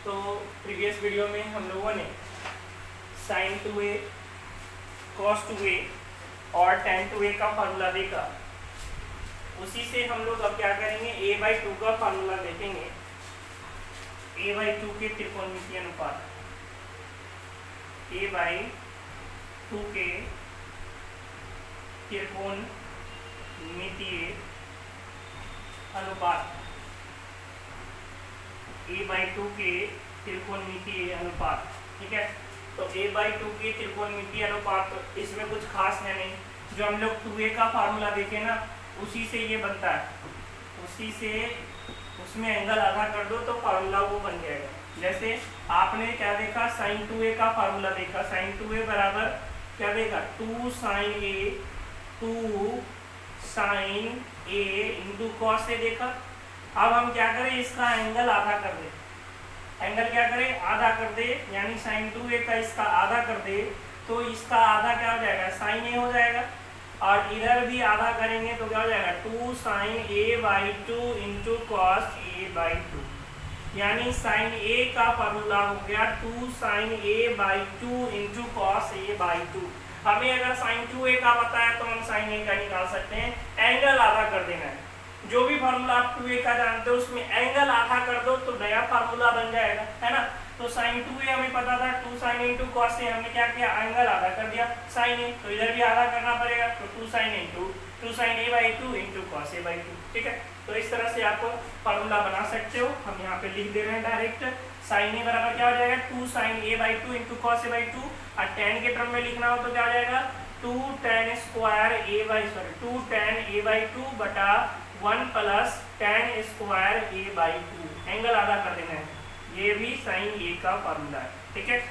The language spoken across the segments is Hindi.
तो प्रीवियस वीडियो में हम लोगों ने sin 2a cos 2a और tan 2a का फार्मूला देखा। उसी से हम लोग अब क्या करेंगे, a/2 का फार्मूला देखेंगे। a/2 के त्रिकोणमितीय अनुपात, a/2 के त्रिकोणमितीय अनुपात, a/2 के त्रिकोणमितीय अनुपात। ठीक है, तो a/2 के त्रिकोणमितीय अनुपात, तो इसमें कुछ खास है नहीं। जो हम लोग 2a का फार्मूला देखे ना, उसी से ये बनता है। उसी से उसमें एंगल आधा कर दो तो फार्मूला वो बन जाएगा। जैसे आपने क्या देखा, sin 2a का फार्मूला देखा। sin 2a बराबर क्या देगा, 2 sin a इंटू cos से देखा। अब हम क्या करें, इसका एंगल आधा कर दे। एंगल क्या करें, आधा कर दे, यानी sin 2a का इसका आधा कर दे तो इसका आधा क्या हो जाएगा, sin a हो जाएगा। और इधर भी आधा करेंगे तो क्या हो जाएगा, 2 sin a/2 into cos a/2, यानी sin a का फार्मूला हो गया 2 sin a/2 into cos a/2। हमें अगर sin 2a का पता है तो हम sin a का निकाल सकते हैं। एंगल आधा कर देना है। जो भी फार्मूला आप 2a का जानते हो उसमें एंगल आधा कर दो तो नया फार्मूला बन जाएगा, है ना। तो sin 2a हमें पता था 2 sin a इंटू cos से, हमने क्या किया, एंगल आधा कर दिया sin a। तो इधर भी आधा करना पड़ेगा, तो 2 sin a/2 into cos a/2। ठीक है, तो इस तरह से आप फार्मूला बना सकते हो। हम यहाँ पे लिख दे रहे हैं डायरेक्ट। sin a बराबर क्या हो जाएगा, 2 sin a/2 into cos a/2। और tan के टर्म में लिखना हो तो क्या हो जाएगा, 2 tan a/2 बटा 1 plus tan square a/2। Angle आधा कर देना है। ये भी sin a का फार्मूला है। ठीक है,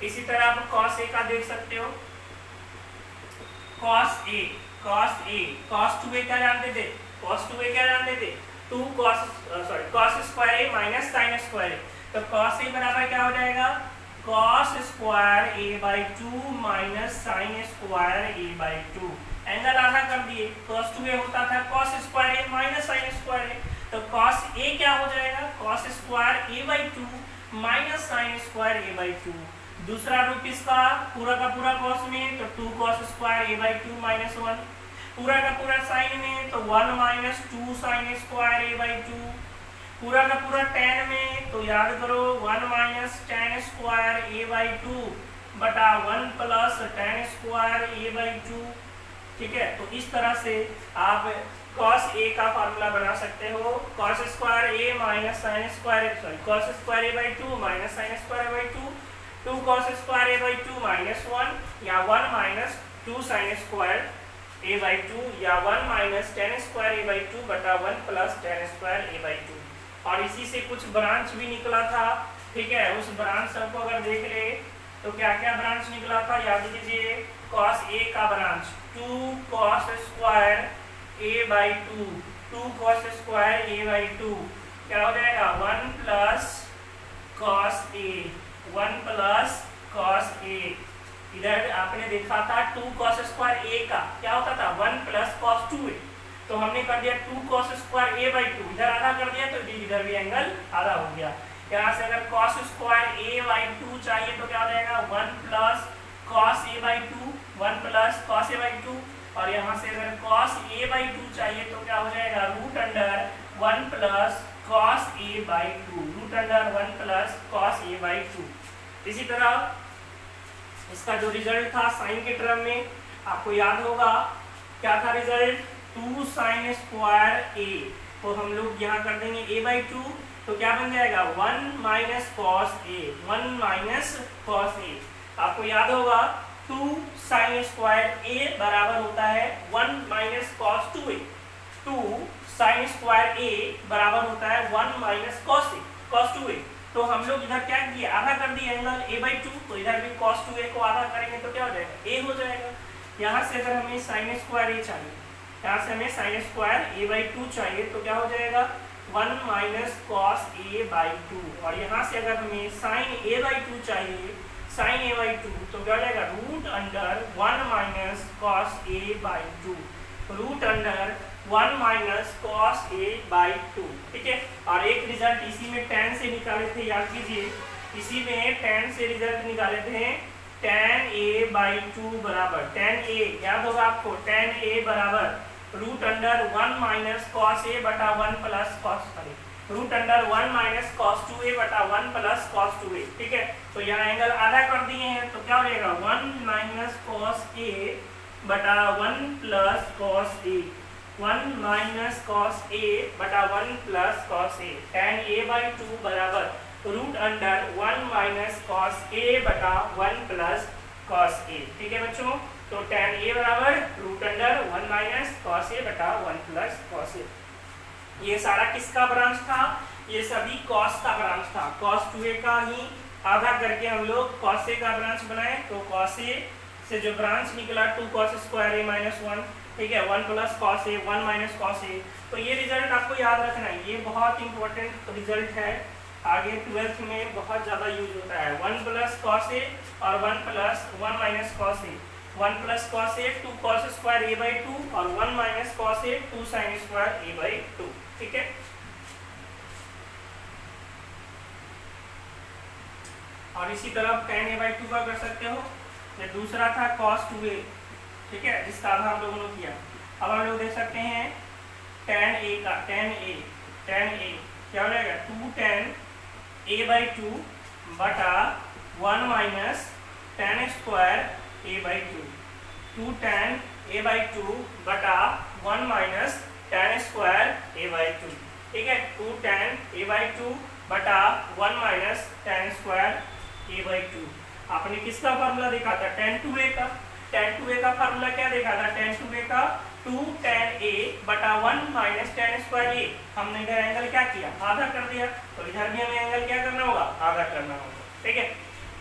इसी तरह आप cos a का देख सकते हो। cos 2a क्या जानते थे, cos 2a क्या जानते थे, 2 cos square a minus sin square a। तो cos a बराबर क्या हो जाएगा, cos square a/2 minus sin square a/2। Angle आधा कर दिए, cos 2a होता था cos square a minus sin square a। तो cos a क्या हो जाएगा, cos square a/2 minus sin square a/2। दूसरा रूप इसका पूरा का पूरा cos में, तो 2 cos स्क्वायर a/2 माइनस 1। पूरा का पूरा sin में, तो 1 माइनस 2 sin स्क्वायर a/2। पूरा का पूरा tan में, तो याद करो 1 माइनस tan स्क्वायर a/2 बटा 1 प्लस tan स्क्वायर a/2। ठीक है, तो इस तरह से आप cos a का फार्मूला बना सकते हो। cos square a minus sin square cos square a/2 minus sin square a/2, 2 cos square a/2 minus 1, या 1 माइनस 2 sin स्क्वायर a/2, या 1 माइनस tan स्क्वायर a/2 बटा 1 प्लस tan स्क्वायर a/2। और इसी से कुछ ब्रांच भी निकला था। ठीक है, उस ब्रांच सबको अगर देख ले तो क्या क्या ब्रांच निकला था, याद कीजिए। cos a का branch 2 cos square a/2, 2 cos square a/2 क्या हो जाएगा, 1 plus cos a, 1 plus cos a। इधर आपने देखा था 2 cos स्क्वायर a का क्या होता था, 1 प्लस cos 2a। तो हमने कर दिया 2 cos स्क्वायर a/2, इधर आधा कर दिया तो इधर भी एंगल आधा हो गया। यहाँ से अगर cos स्क्वायर a/2 चाहिए तो क्या हो जाएगा, 1 plus cos a/2, 1 plus cos a/2। और यहाँ से अगर cos a/2 चाहिए तो क्या हो जाएगा, root under 1 plus cos a/2, root under 1 plus cos a/2। इसी तरह इसका जो रिजल्ट था साइन के टर्म में, आपको याद होगा क्या था रिजल्ट, 2 sin स्क्वायर a। तो हम लोग यहाँ कर देंगे a/2, तो क्या बन जाएगा, 1 minus cos a, 1 minus cos a। आपको याद होगा 2 sin स्क्वायर a बराबर होता है 1 minus cos 2a। 2 sin square a बराबर होता है 1 माइनस cos 2a। तो हम लोग इधर क्या किए, आधा कर दिए एंगल a/2, तो इधर भी cos 2a को आधा करेंगे तो क्या हो जाएगा, a हो जाएगा। यहाँ से अगर हमें sin स्क्वायर a चाहिए, यहाँ से हमें sin स्क्वायर a/2 चाहिए तो क्या हो जाएगा, 1 माइनस cos a/2। और यहाँ से अगर हमें sin a/2 चाहिए, sin a/2 तो क्या हो जाएगा, root under 1 minus cos a/2, root under 1 minus cos a by 2, ठीक है। और एक रिजल्ट इसी में tan से निकाले थे, याद कीजिए, इसी में tan से रिजल्ट निकाले थे, tan a बाई 2 बराबर tan a, याद होगा आपको, tan a बराबर root under 1 minus cos a बटा 1 plus cos, sorry, root under 1 minus cos 2a बटा 1 प्लस कॉस 2a, ठीक है। तो यहाँ एंगल आधा कर दिए हैं, तो क्या हो जाएगा 1 माइनस कॉस a बटा 1 plus cos a, 1 minus cos a बटा 1 plus cos a, tan a by 2 बराबर root under 1 minus cos a बटा 1 प्लस कॉस a, ठीक है बच्चों। तो tan a बराबर root under 1 minus cos a बटा 1 प्लस कॉस a। ये सारा किसका ब्रांच था, ये सभी कॉस का ब्रांच था। कॉस 2a का ही आधा करके हम लोग कॉस a का ब्रांच बनाए, तो कॉस a से जो ब्रांच निकला 2 कॉस स्क्वायर a माइनस 1, ठीक है, 1 plus cos a, 1 minus cos a। तो ये रिजल्ट आपको याद रखना है, ये बहुत इंपॉर्टेंट रिजल्ट है, आगे 12th में बहुत ज़्यादा यूज होता है। 1 प्लस कॉस a और 1 minus cos a, 1 plus cos a 2 cos square a by 2 और 1 minus cos a 2 sine square a by 2, ठीक है। और इसी तरह tan a बाई 2 का कर सकते हो। ये दूसरा था cos 2a, ठीक है, जिसका आधा हम लोगों ने किया। अब हम लोग देख सकते हैं tan a का, tan a क्या हो जाएगा 2 tan a बाई 2 बटा 1 minus tan square a by 2, 2 tan a by 2 बटा 1 minus tan square a by 2, ठीक है, 2 tan a बाई 2 बटा 1 minus tan square a by 2। आपने किसका फार्मूला देखा था, tan 2a का, tan 2a का फार्मूला क्या देखा था, tan 2a का 2 tan a बटा 1 माइनस tan स्क्वायर a। हमने इधर एंगल क्या किया, आधा कर दिया, तो इधर भी हमें एंगल क्या करना होगा, आधा करना होगा, ठीक है।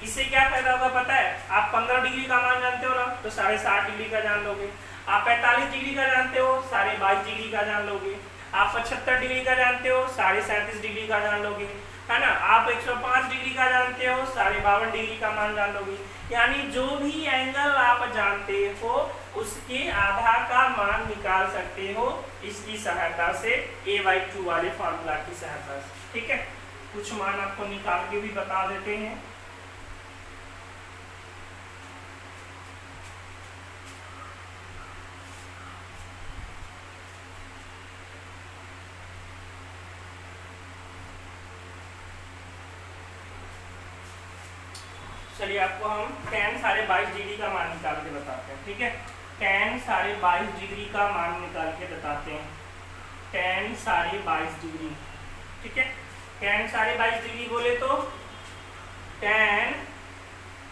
इससे क्या फायदा होगा पता है, आप 15 डिग्री का मान जानते हो ना, तो 7.5 डिग्री का जान लोगे। आप 45 डिग्री का जानते हो, 22.5 डिग्री का जान लोगे। आप 75 डिग्री का जानते हो, 37.5 डिग्री का जान लोगे, है ना। आप 105 डिग्री का जानते हो, 52.5 डिग्री का मान जान लोगे। यानी जो भी एंगल आप जानते हो उसके आधा का मान निकाल सकते हो इसकी सहायता से, a/2 वाले फार्मूला की सहायता से, ठीक है। कुछ मान आपको निकाल के भी बता देते हैं। चलिए आपको हम tan 22.5 डिग्री का मान निकाल के बताते हैं, ठीक है। tan 22.5 डिग्री का मान निकाल के बताते हैं, tan 22.5 डिग्री, ठीक है। tan 22.5 डिग्री बोले तो tan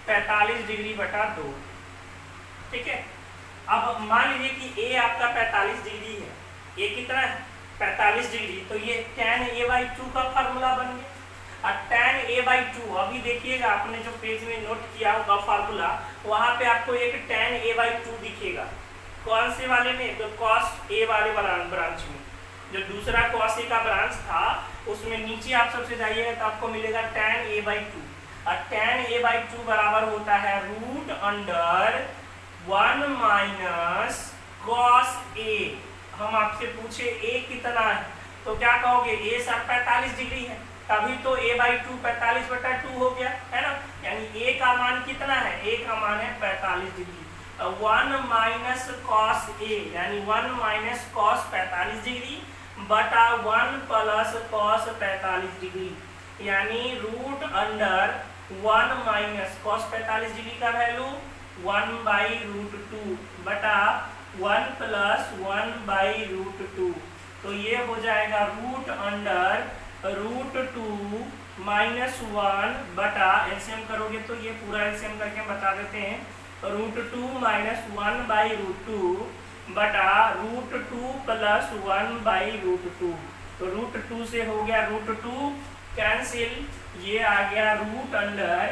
45 डिग्री बटा 2, ठीक है। अब मान लीजिए कि a आपका 45 डिग्री है, a कितना है 45 डिग्री, तो ये tan a/2 का फार्मूला बन गया। और tan a/2 अभी देखिएगा, आपने जो पेज में नोट किया होगा फार्मूला, वहां पे आपको एक tan a/2 दिखेगा। कौन से वाले में, तो cos a वाले ब्रांच में। जो दूसरा cos a का ब्रांच था उसमें नीचे आप सबसे जाइएगा तो आपको मिलेगा tan a/2, और tan a/2 बराबर होता है root under 1 minus cos a। हम आपसे पूछे a कितना है, तो क्या कहोगे, a 45 डिग्री है, तभी तो a/2 45 बटा 2 हो गया, है ना। यानी a का मान कितना है, a का मान है 45 डिग्री। 1 माइनस कॉस a यानी 1 माइनस कॉस 45 डिग्री बटा 1 प्लस कॉस 45 डिग्री, यानी root under 1 minus cos 45 degree का वैल्यू 1/√2 बटा 1 प्लस 1/√2। तो ये हो जाएगा रूट अंडर √2 माइनस 1 बटा, एलसीएम करोगे तो ये पूरा एलसीएम करके बता देते हैं, √2 माइनस 1/√2 बटा √2 प्लस 1/√2। तो √2 से हो गया √2 कैंसिल, ये आ गया रूट अंडर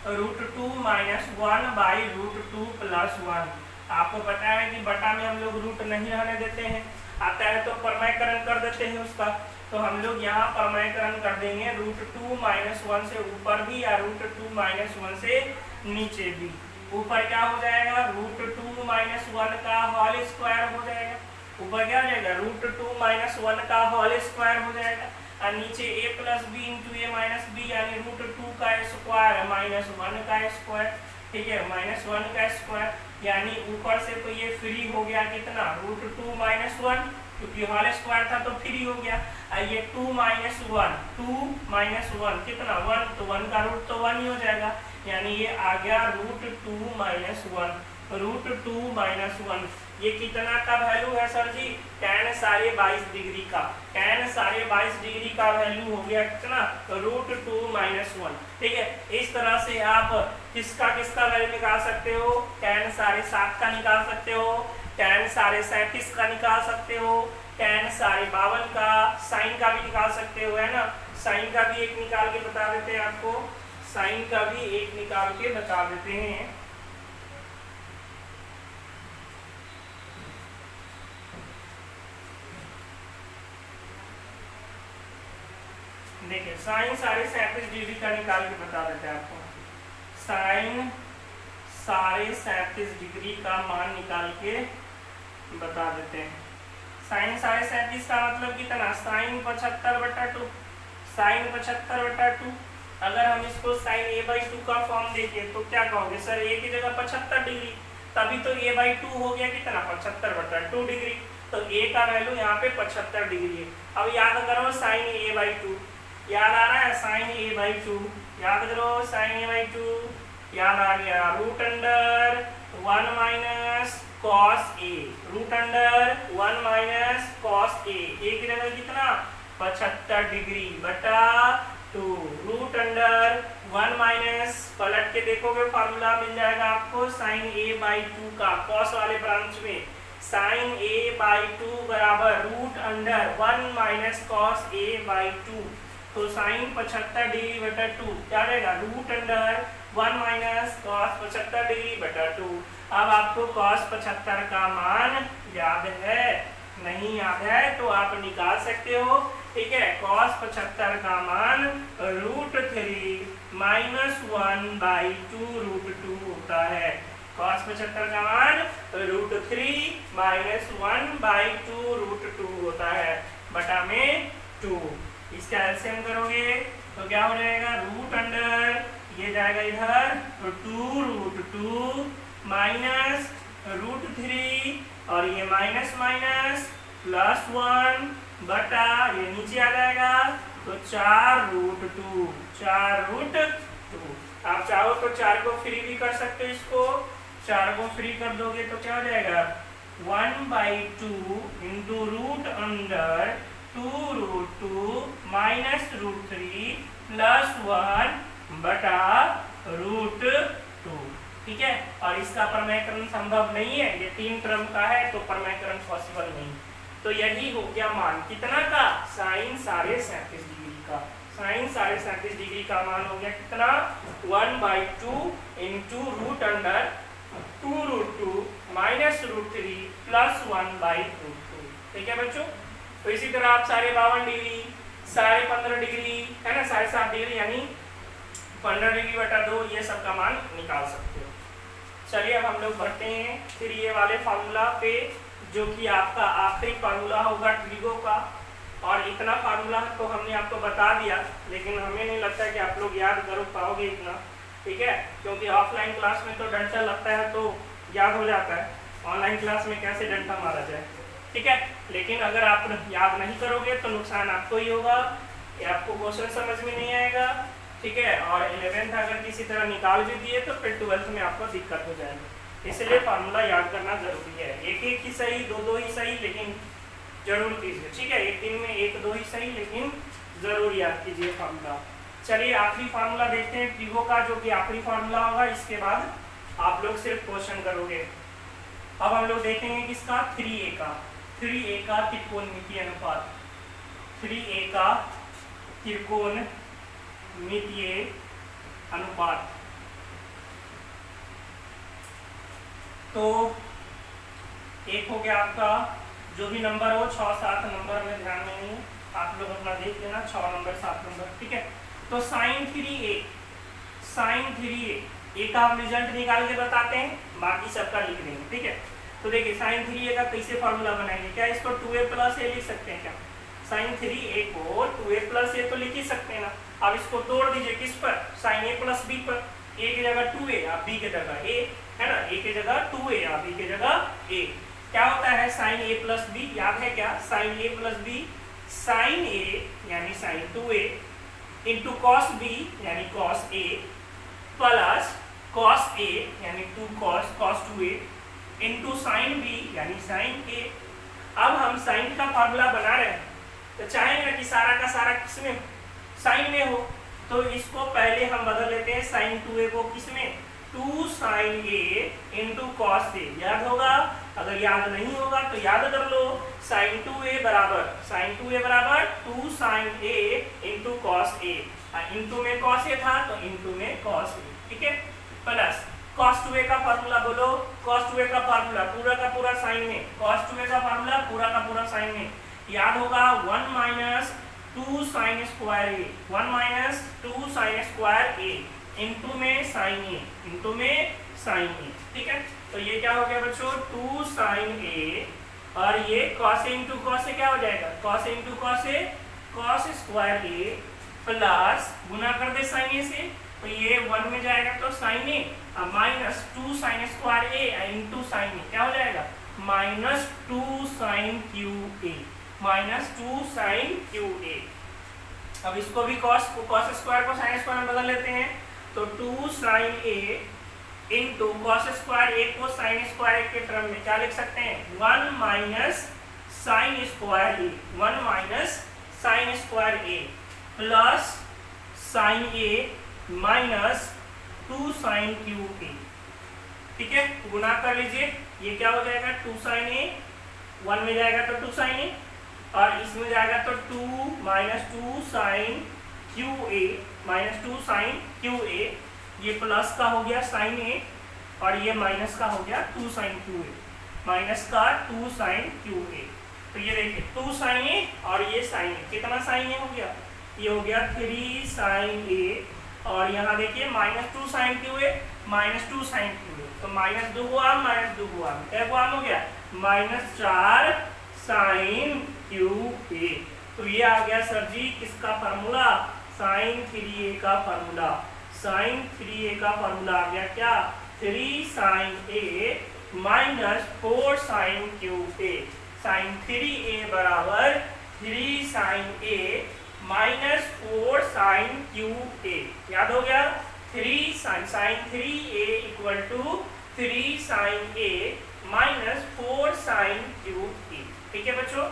√2 माइनस 1/√2 प्लस 1। आपको पता है कि बटा में हम लोग रूट नहीं रहने देते हैं, आता है तो परमायकरण कर देते हैं उसका, तो हम लोग यहाँ परमायकरण कर देंगे √2 माइनस 1 से ऊपर भी या √2 माइनस 1 से नीचे भी, ऊपर क्या हो जाएगा, √2 माइनस 1 का होल स्क्वायर हो जाएगा। ऊपर क्या हो जाएगा, √2 माइनस 1 का होल स्क्वायर हो जाएगा, और नीचे a plus b into a minus b, यानी √2 का स्क्वायर माइनस 1 का स्क्वायर, ठीक है, माइनस 1 का स्क्वायर, यानी ऊपर से तो ये फ्री हो गया कितना, √2 माइनस 1, क्योंकि होल स्क्वायर था तो फ्री हो गया। ये 2 माइनस 1 कितना 1, तो 1 का रूट तो 1 ही हो जाएगा, यानी ये आ गया √2 माइनस 1, √2 माइनस 1। ये कितना का वैल्यू है सर जी, tan सारे 22 डिग्री का, tan सारे 22 डिग्री का वैल्यू हो गया कितना, √2 माइनस 1। ठीक है, इस तरह से आप किसका वैल्यू निकाल सकते हो, tan सारे 7 का निकाल सकते हो, tan सारे 37 का निकाल सकते हो, tan सारे 52 का, साइन का भी निकाल सकते हो, है ना। साइन का भी एक निकाल के बता देते हैं आपको, साइन का भी एक निकाल के बता देते हैं। देखिए साइन सारे 37 डिग्री का निकाल के बता देते हैं आपको, साइन सारे 37 डिग्री का मान निकाल के बता देते हैं। साइन सारे 37 का मतलब कितना, साइन 75/2, साइन 75/2। अगर हम इसको साइन a/2 का फॉर्म देखें तो क्या कहोगे सर, a की जगह 75 डिग्री, तभी तो a/2 हो गया कितना, 75/2 डिग्री, तो a का वैल्यू यहाँ पे 75 डिग्री है। अब याद करो साइन a/2, याद आ रहा है, साइन a/2 याद करो, साइन a/2 याद आ गया, √1 minus cos a, √1 minus cos a, a की जगह कितना 75 डिग्री बटा 2, √1 माइनस, पलट के देखोगे फार्मूला मिल जाएगा आपको साइन a/2 का, cos वाले ब्रांच में साइन a/2 बराबर √1 माइनस cos a/2, तो साइन 75 डिग्री बटा 2 क्या रहेगा, √1 माइनस cos 75 डिग्री बटा 2। अब आपको cos 75 का मान याद है, नहीं याद है तो आप निकाल सकते हो। ठीक है, cos 75 का मान √3 माइनस 1/2 √2 होता है। cos 75 का मान √3 माइनस 1/2 √2 होता है, बटा में 2। इसका एलसीएम करोगे तो क्या हो जाएगा, ये जाएगा इधर, 2√2 माइनस √3, और ये माइनस माइनस प्लस 1 बटा, ये नीचे आ जाएगा तो 4√2, 4√2। आप चाहो तो 4 को फ्री भी कर सकते हो, इसको 4 को फ्री कर दोगे तो क्या हो जाएगा, 1/2 इंटू √2 माइनस √3 प्लस 1 बटा √2। ठीक है, और इसका परमैकरण संभव नहीं है, ये 3 क्रम का है तो परमैकरण पॉसिबल नहीं। तो यही हो गया मान कितना का, साइन सारे 37 डिग्री का, साइन सारे 37 डिग्री का मान हो गया कितना, 1/2 इंटू √2 माइनस √3 प्लस 1/2। ठीक है बच्चों, तो इसी तरह आप सारे 52 डिग्री, सारे 15 डिग्री, है ना, सारे 7 डिग्री, यानी 15 डिग्री बटा 2, ये सब का मान निकाल सकते हो। चलिए अब हम लोग बढ़ते हैं फिर ये वाले फार्मूला पे, जो कि आपका आखिरी फार्मूला होगा ट्रिगो का। और इतना फार्मूला तो हमने आपको बता दिया, लेकिन हमें नहीं लगता कि आप लोग याद कर पाओगे इतना। ठीक है, क्योंकि ऑफलाइन क्लास में तो डंडा लगता है तो याद हो जाता है, ऑनलाइन क्लास में कैसे डंडा मारा जाए। ठीक है, लेकिन अगर आप याद नहीं करोगे तो नुकसान आपको ही होगा, आपको क्वेश्चन समझ में नहीं आएगा। ठीक है, और 11th अगर किसी तरह निकाल भी दिए तो फिर 12th में आपको दिक्कत हो जाएगी। इसलिए फार्मूला याद करना जरूरी है, एक एक ही सही, दो दो ही सही, लेकिन जरूर कीजिए। ठीक है, एक दिन में एक दो ही सही, लेकिन जरूर याद कीजिए फार्मूला। चलिए आखिरी फार्मूला देखते हैं ट्रिगो का, जो कि आखिरी फार्मूला होगा, इसके बाद आप लोग सिर्फ क्वेश्चन करोगे। अब हम लोग देखेंगे किसका, 3a का, 3a का त्रिकोणमितीय अनुपात, 3a का त्रिकोणमितीय अनुपात। तो एक हो गया आपका, जो भी नंबर हो 6 7 नंबर में ध्यान में नहीं, आप लोग अपना देख लेना, 6 नंबर 7 नंबर। ठीक है, तो sin 3a ए का हम रिजल्ट निकाल के बताते हैं, बाकी सबका लिख देंगे, ठीक है। तो देखिए साइन 3a का कैसे फॉर्मूला बनाएंगे, क्या इसको 2a प्लस ए लिख सकते हैं क्या, साइन 3a को 2a प्लस ए तो लिख ही सकते हैं ना। अब इसको तोड़ दीजिए किस पर, साइन a प्लस b पर, a की जगह 2a अब b की जगह a, है ना, a की जगह 2a अब b की जगह a। क्या होता है साइन a प्लस b, याद है क्या, sine a plus b, sine a यानी sine 2a into cos b यानी cos a plus cos a यानी 2 cos 2a into sine b यानी साइन a। अब हम साइन का फार्मूला बना रहे हैं तो चाहेंगे ना कि सारा का सारा किसमें, साइन में हो, तो इसको पहले हम बदल लेते हैं साइन 2a को किसमें, 2 sine a into cos a। याद होगा, अगर याद नहीं होगा तो याद कर लो, साइन 2a बराबर 2 sine a into cos a, into में कॉस a था तो इंटू में कॉस a, ठीक है, प्लस cos 2a का फार्मूला बोलो, cos 2a का फार्मूला पूरा का पूरा साइन में, cos 2a का फार्मूला पूरा का पूरा साइन में, याद होगा 1 minus 2 sine square a, 1 minus 2 sine square a into में साइन a, इंटू में साइन a, ठीक है। तो ये क्या हो गया बच्चों, 2 साइन a और ये cos a into cos a क्या हो जाएगा, cos a into cos a, cos square a plus गुना कर दे साइन a से, तो ये 1 में जाएगा तो sine a minus 2 sine square a into sine a क्या हो जाएगा, minus 2 sine cube a, minus 2 sine cube a। अब इसको भी cos स्क्वायर को साइन स्क्वायर में बदल लेते हैं, तो 2 sine a into cos square a को साइन स्क्वायर a के टर्म में क्या लिख सकते हैं, 1 minus sine square a, 1 minus sine square a प्लस sign a minus 2 sine cube a, ठीक है, गुना कर लीजिए, ये क्या हो जाएगा 2 साइन a, 1 में जाएगा तो 2 साइन a और इसमें जाएगा तो 2 minus 2 sine cube a, minus 2 sine cube a, ये प्लस का हो गया साइन a और ये माइनस का हो गया 2 साइन क्यू a, माइनस का 2 साइन क्यू a। तो ये देखिए 2 साइन a और ये साइन a, कितना साइन a हो गया, ये हो गया 3 साइन a और यहाँ देखिए minus 2 sine cube a, minus 2 sine cube a, तो माइनस 2 हुआ माइनस 2 हुआ, क्या हुआ हो गया, माइनस 4 साइन क्यू a। तो ये आ गया सर जी किसका फार्मूला, साइन 3a का फार्मूला, साइन 3a का फार्मूला आ गया क्या, 3 sine a minus 4 sine cube a, sine 3a बराबर 3 sine a minus 4 sine cube a। याद हो गया, 3 sine 3a equal to 3 sine a minus 4 sine cube a, ठीक है बच्चों।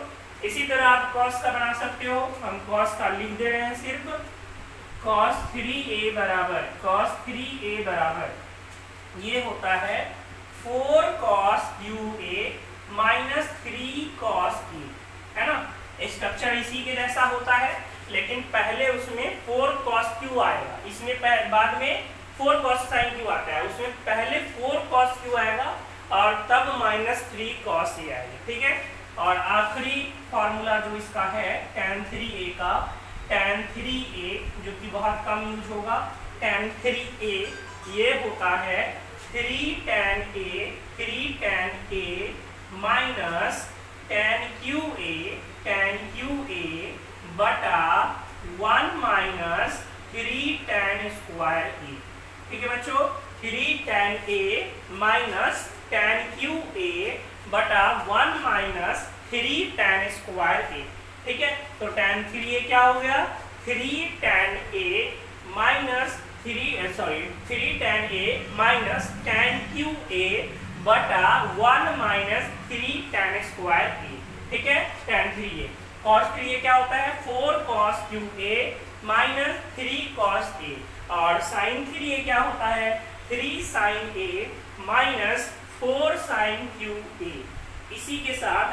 इसी तरह आप cos का बना सकते हो, हम cos का लिख दे रहे हैं सिर्फ, cos 3a बराबर ये होता है 4 cos qa minus 3 cos a, है ना, स्ट्रक्चर इसी के जैसा होता है, लेकिन पहले उसमें 4 cos q आएगा, इसमें बाद में 4 cos sin q आता है, उसमें पहले 4 cos q आएगा और तब माइनस 3 cos a आएगा, ठीक है। और आखिरी फॉर्मूला जो इसका है tan 3a का, tan 3a जो कि बहुत कम यूज होगा, tan 3a ये होता है 3 tan a minus tan QA बटा 1 माइनस 3 tan स्क्वायर a, ठीक है बच्चों, 3 tan a minus tan QA बटा 1 माइनस 3 tan स्क्वायर a, ठीक है। तो tan 3a क्या हो गया, 3 tan a minus 3 tan a minus tan QA बटा 1 माइनस 3 tan स्क्वायर a, ठीक है, tan 3a। cos 3a क्या होता है, 4 cos QA minus 3 cos a और sin 3a क्या होता है, 3 sin a minus 4 sin QA। इसी के साथ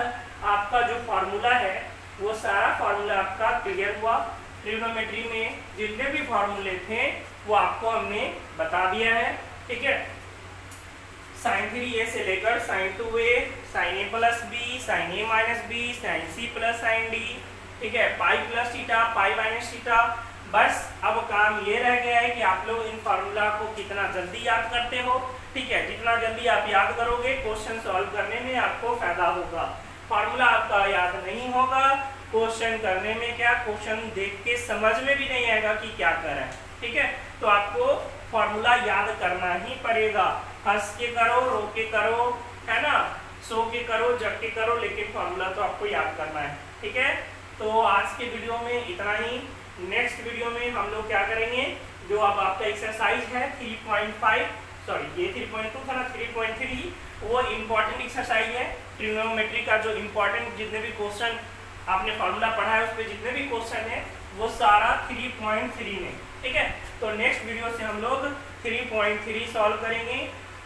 आपका जो फॉर्मूला है वो सारा फॉर्मूला आपका क्लियर हुआ। ट्रिग्नोमेट्री में जितने भी फॉर्मूले थे वो आपको हमने बता दिया है, ठीक है। sin 3a से लेकर sin 2a, sin a plus b, sin a minus b, sin c plus sin d, ठीक है, pi plus theta, pi minus theta, बस अब काम ये रह गया है कि आप लोग इन फार्मूला को कितना जल्दी याद करते हो। ठीक है, जितना जल्दी आप याद करोगे क्वेश्चन सॉल्व करने में आपको फायदा होगा। फार्मूला आपका याद नहीं होगा, क्वेश्चन करने में क्या, क्वेश्चन देख के समझ में भी नहीं आएगा कि क्या करें। ठीक है, तो आपको फार्मूला याद करना ही पड़ेगा। हंस के करो, रो के करो, है ना, सो के करो, जग के करो, लेकिन फार्मूला तो आपको याद करना है। ठीक है, तो आज के वीडियो में इतना ही। नेक्स्ट वीडियो में हम लोग क्या करेंगे, जो अब आपका एक्सरसाइज है 3.5, सॉरी ये 3.2 था ना, 3.3, वो इम्पोर्टेंट एक्सरसाइज है। ट्रिग्नोमेट्री का जो इम्पोर्टेंट जितने भी क्वेश्चन आपने फार्मूला पढ़ा है, उस पर जितने भी क्वेश्चन है वो सारा 3.3 में। ठीक है, तो नेक्स्ट वीडियो से हम लोग 3.3 सॉल्व करेंगे।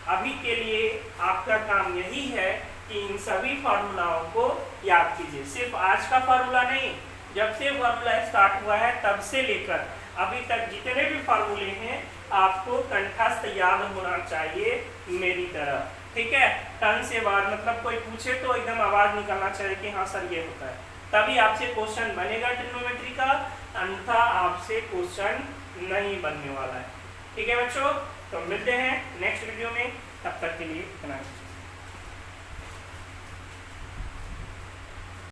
अभी के लिए आपका काम यही है कि इन सभी फार्मूलाओं को याद कीजिए। सिर्फ आज का फार्मूला नहीं, जब से फार्मूला स्टार्ट हुआ है तब से लेकर अभी तक जितने भी फार्मूले हैं आपको कंठस्थ याद होना चाहिए मेरी तरह। ठीक है, टन से बाद मतलब कोई पूछे तो एकदम आवाज निकलना चाहिए कि हाँ सर ये होता है, तभी आपसे क्वेश्चन बनेगा ट्रिग्नोमेट्री का, अन्यथा आपसे क्वेश्चन नहीं बनने वाला है। ठीक है बच्चों, तो मिलते हैं नेक्स्ट वीडियो में, तब तक के लिए धन्यवाद।